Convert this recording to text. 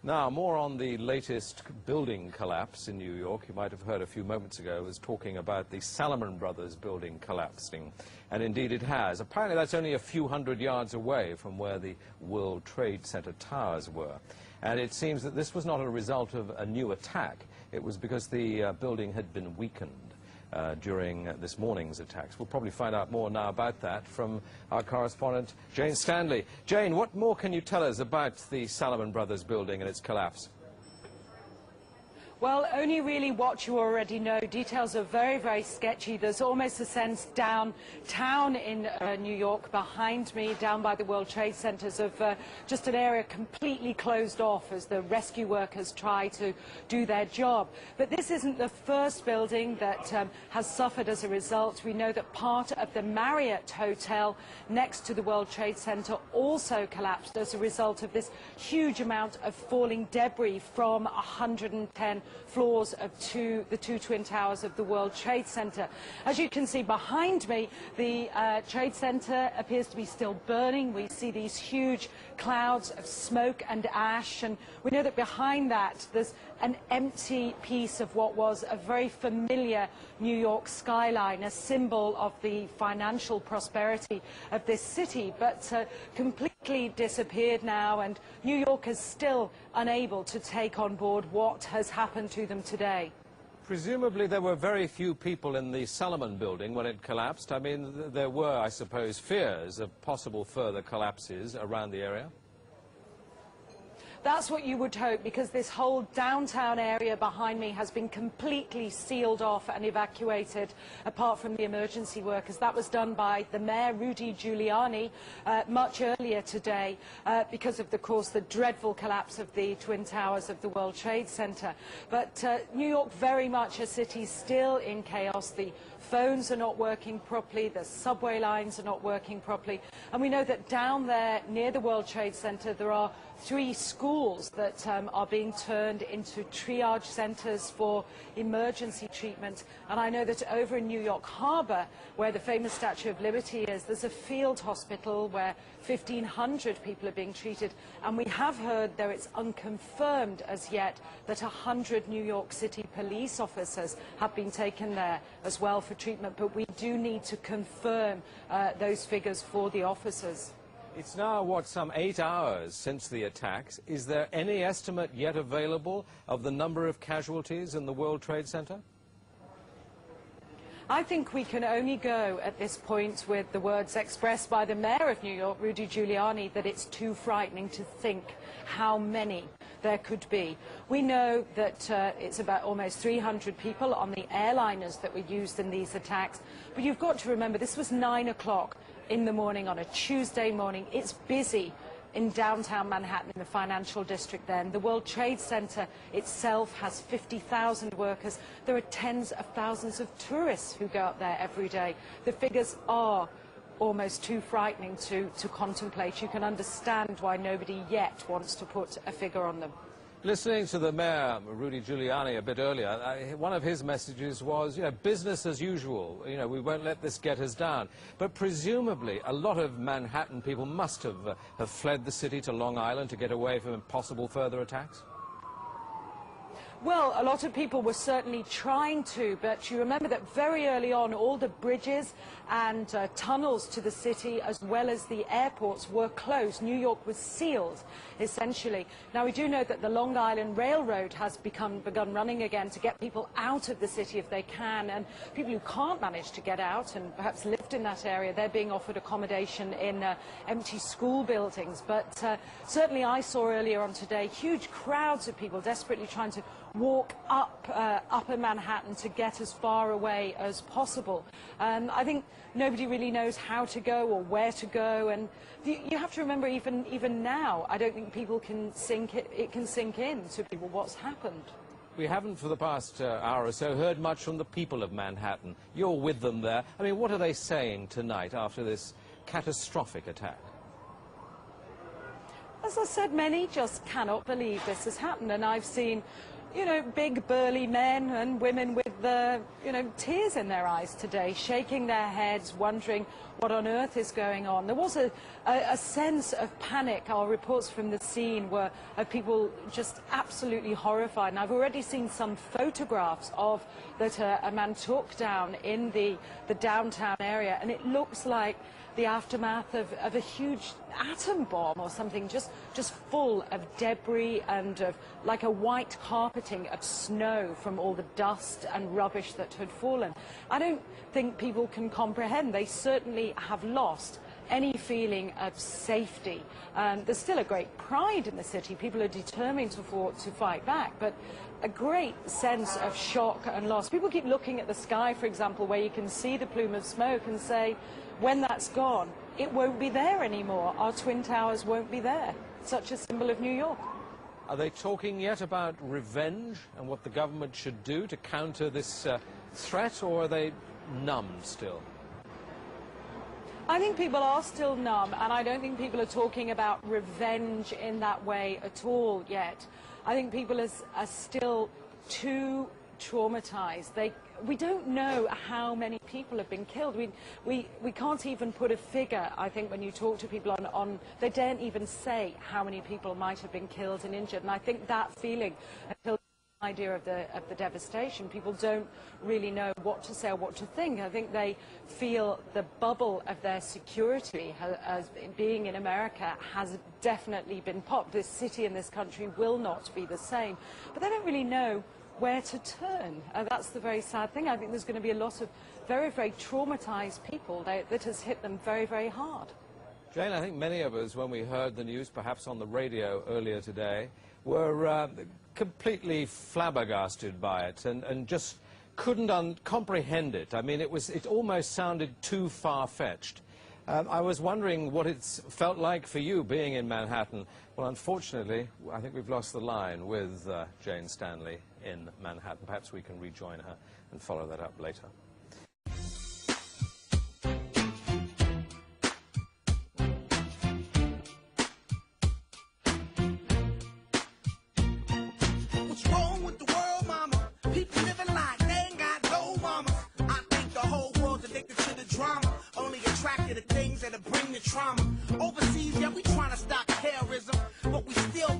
Now, more on the latest building collapse in New York. You might have heard a few moments ago, I was talking about the Salomon Brothers building collapsing. And indeed it has. Apparently that's only a few hundred yards away from where the World Trade Center towers were. And it seems that this was not a result of a new attack. It was because the building had been weakened during this morning's attacks. We'll probably find out more now about that from our correspondent, Jane Stanley. Jane, what more can you tell us about the Salomon Brothers building and its collapse? Well, only really what you already know. Details are very, very sketchy. There's almost a sense downtown in New York behind me, down by the World Trade Centers, of just an area completely closed off as the rescue workers try to do their job. But this isn't the first building that has suffered as a result. We know that part of the Marriott Hotel next to the World Trade Center also collapsed as a result of this huge amount of falling debris from 110 floors of the two twin towers of the World Trade Center. As you can see behind me, the Trade Center appears to be still burning. We see these huge clouds of smoke and ash, and we know that behind that there's an empty piece of what was a very familiar New York skyline, a symbol of the financial prosperity of this city, but completely disappeared now, and New York is still unable to take on board what has happened to them today. Presumably there were very few people in the Salomon building when it collapsed. I mean, there were, I suppose, fears of possible further collapses around the area. That's what you would hope, because this whole downtown area behind me has been completely sealed off and evacuated, apart from the emergency workers. That was done by the mayor, Rudy Giuliani, much earlier today, because of course, the dreadful collapse of the Twin Towers of the World Trade Center. But New York, very much a city still in chaos. The phones are not working properly, the subway lines are not working properly, and we know that down there near the World Trade Center there are 3 schools that are being turned into triage centers for emergency treatment. And I know that over in New York Harbor, where the famous Statue of Liberty is, there's a field hospital where 1,500 people are being treated. And we have heard, though it's unconfirmed as yet, that 100 New York City police officers have been taken there as well for treatment. But we do need to confirm those figures for the officers. It's now, what, some 8 hours since the attacks. Is there any estimate yet available of the number of casualties in the World Trade Center? I think we can only go at this point with the words expressed by the mayor of New York, Rudy Giuliani, that it's too frightening to think how many there could be. We know that it's about almost 300 people on the airliners that were used in these attacks. But you've got to remember, this was 9 o'clock in the morning on a Tuesday morning. It's busy in downtown Manhattan, in the financial district then. The World Trade Center itself has 50,000 workers. There are tens of thousands of tourists who go out there every day. The figures are almost too frightening to contemplate. You can understand why nobody yet wants to put a figure on them. Listening to the mayor, Rudy Giuliani, a bit earlier, one of his messages was, business as usual. We won't let this get us down. But presumably, a lot of Manhattan people must have fled the city to Long Island to get away from possible further attacks. Well, a lot of people were certainly trying to, but you remember that very early on, all the bridges and tunnels to the city, as well as the airports, were closed. New York was sealed, essentially. Now, we do know that the Long Island Railroad has begun running again to get people out of the city if they can, and people who can't manage to get out and perhaps lived in that area, they're being offered accommodation in empty school buildings. But certainly I saw earlier on today huge crowds of people desperately trying to walk up upper Manhattan to get as far away as possible. I think nobody really knows how to go or where to go, and you have to remember, even now, I don't think people can it can sink in to people what's happened. We haven't for the past hour or so heard much from the people of Manhattan. You're with them there. I mean, what are they saying tonight after this catastrophic attack? As I said, many just cannot believe this has happened, and I've seen you know, big burly men and women with you know, tears in their eyes today, shaking their heads, wondering what on earth is going on. There was a sense of panic. Our reports from the scene were of people just absolutely horrified. And I've already seen some photographs of that a man took down in the downtown area, and it looks like the aftermath of a huge atom bomb or something, just full of debris and of like a white carpeting of snow from all the dust and rubbish that had fallen. I don't think people can comprehend. They certainly have lost any feeling of safety. There's still a great pride in the city. People are determined to fight back, but a great sense of shock and loss. People keep looking at the sky, for example, where you can see the plume of smoke, and say, when that's gone, it won't be there anymore. Our Twin Towers won't be there. Such a symbol of New York. Are they talking yet about revenge and what the government should do to counter this threat, or are they numb still? I think people are still numb, and I don't think people are talking about revenge in that way at all yet. I think people are still too traumatized. We don't know how many people have been killed. We can't even put a figure. I think when you talk to people they daren't even say how many people might have been killed and injured. And I think that feeling, until the idea of the devastation, people don't really know what to say or what to think. I think they feel the bubble of their security as being in America has definitely been popped. This city and this country will not be the same. But they don't really know where to turn. That's the very sad thing. I think there's going to be a lot of very, very traumatized people that has hit them very, very hard. Jane, I think many of us, when we heard the news, perhaps on the radio earlier today, were completely flabbergasted by it and just couldn't comprehend it. I mean, it almost sounded too far-fetched. I was wondering what it's felt like for you being in Manhattan. Well, unfortunately, I think we've lost the line with Jane Stanley in Manhattan. Perhaps we can rejoin her and follow that up later. What's wrong with the world, mama? People living like they ain't got no mama. I think the whole world's addicted to the drama, only attracted to things that'll bring the trauma. Overseas, yeah, we trying to stop terrorism, but we still